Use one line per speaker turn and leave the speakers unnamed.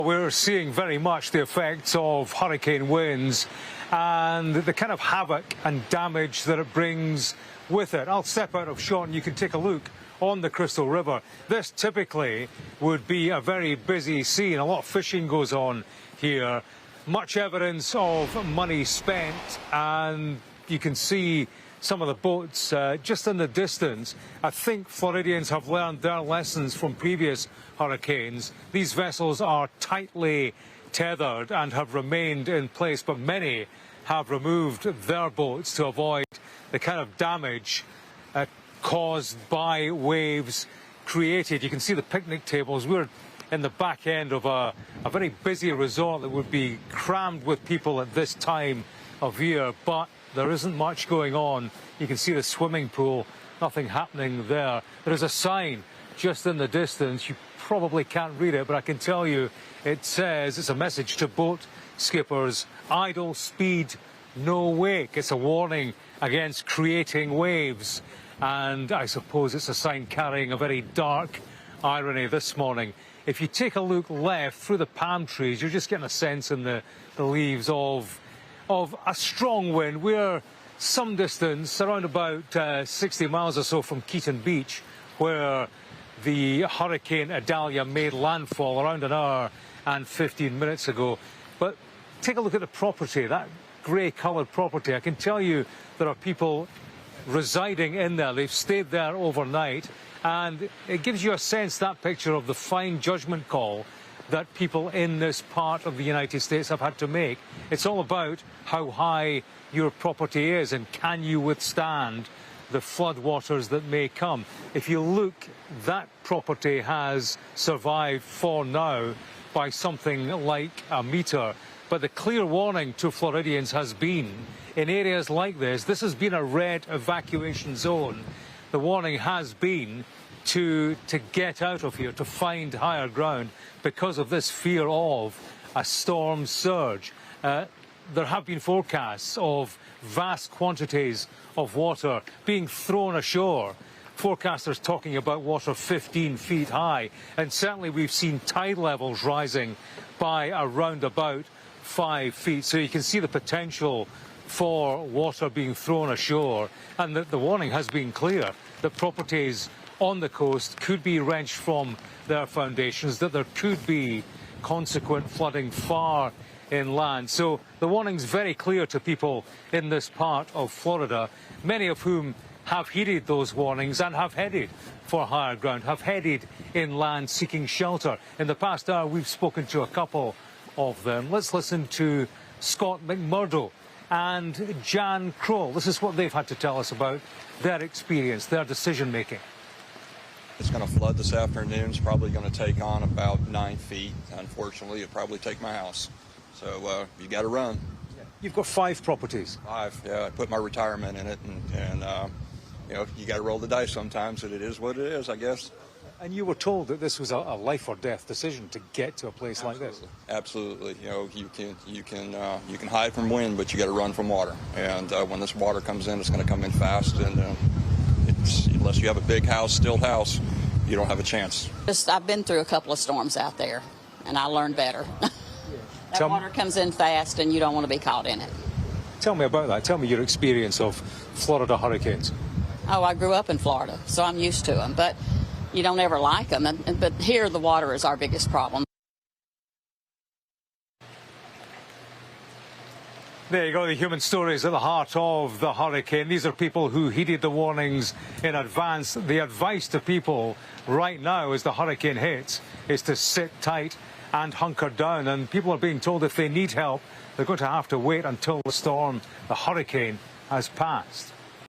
We're seeing very much the effects of hurricane winds and the kind of havoc and damage that it brings with it. I'll step out of shot and you can take a look on the Crystal River. This typically would be a very busy scene. A lot of fishing goes on here. Much evidence of money spent, and you can see some of the boats just in the distance. I think Floridians have learned their lessons from previous hurricanes. These vessels are tightly tethered and have remained in place, but many have removed their boats to avoid the kind of damage caused by waves created. You can see the picnic tables. We're in the back end of a very busy resort that would be crammed with people at this time of year, but there isn't much going on. You can see the swimming pool, nothing happening there. There is a sign just in the distance. You probably can't read it, but I can tell you it says, it's a message to boat skippers: idle speed, no wake. It's a warning against creating waves. And I suppose it's a sign carrying a very dark irony this morning. If you take a look left through the palm trees, you're just getting a sense in the leaves of a strong wind. We're some distance, around about 60 miles or so from Keaton Beach, where the Hurricane Idalia made landfall around an hour and 15 minutes ago. But take a look at the property, that grey-coloured property. I can tell you there are people residing in there. They've stayed there overnight, and it gives you a sense, that picture, of the fine judgment call that people in this part of the United States have had to make. It's all about how high your property is and can you withstand the floodwaters that may come. If you look, that property has survived for now by something like a metre. But the clear warning to Floridians has been, in areas like this has been a red evacuation zone. The warning has been to get out of here, to find higher ground, because of this fear of a storm surge. There have been forecasts of vast quantities of water being thrown ashore. Forecasters talking about water 15 feet high, and certainly we've seen tide levels rising by around about 5 feet. So you can see the potential for water being thrown ashore, and the warning has been clear that properties on the coast could be wrenched from their foundations, that there could be consequent flooding far inland. So the warning's very clear to people in this part of Florida, many of whom have heeded those warnings and have headed for higher ground, have headed inland seeking shelter. In the past hour, we've spoken to a couple of them. Let's listen to Scott McMurdo and Jan Kroll. This is what they've had to tell us about their experience, their decision-making.
It's going to flood this afternoon. It's probably going to take on about 9 feet. Unfortunately, it'll probably take my house. So you got to run.
You've got 5 properties.
5, yeah. I put my retirement in it, and you know, you got to roll the dice sometimes, and it is what it is, I guess.
And you were told that this was a life or death decision to get to a place like this.
Absolutely. You know, you can hide from wind, but you got to run from water. And when this water comes in, it's going to come in fast, and unless you have a big house, still house, you don't have a chance.
I've been through a couple of storms out there, and I learned better. That water comes in fast, and you don't want to be caught in it.
Tell me about that. Tell me your experience of Florida hurricanes.
Oh, I grew up in Florida, so I'm used to them, but you don't ever like them. But here, the water is our biggest problem.
There you go, the human stories at the heart of the hurricane. These are people who heeded the warnings in advance. The advice to people right now as the hurricane hits is to sit tight and hunker down. And people are being told if they need help, they're going to have to wait until the storm, the hurricane, has passed.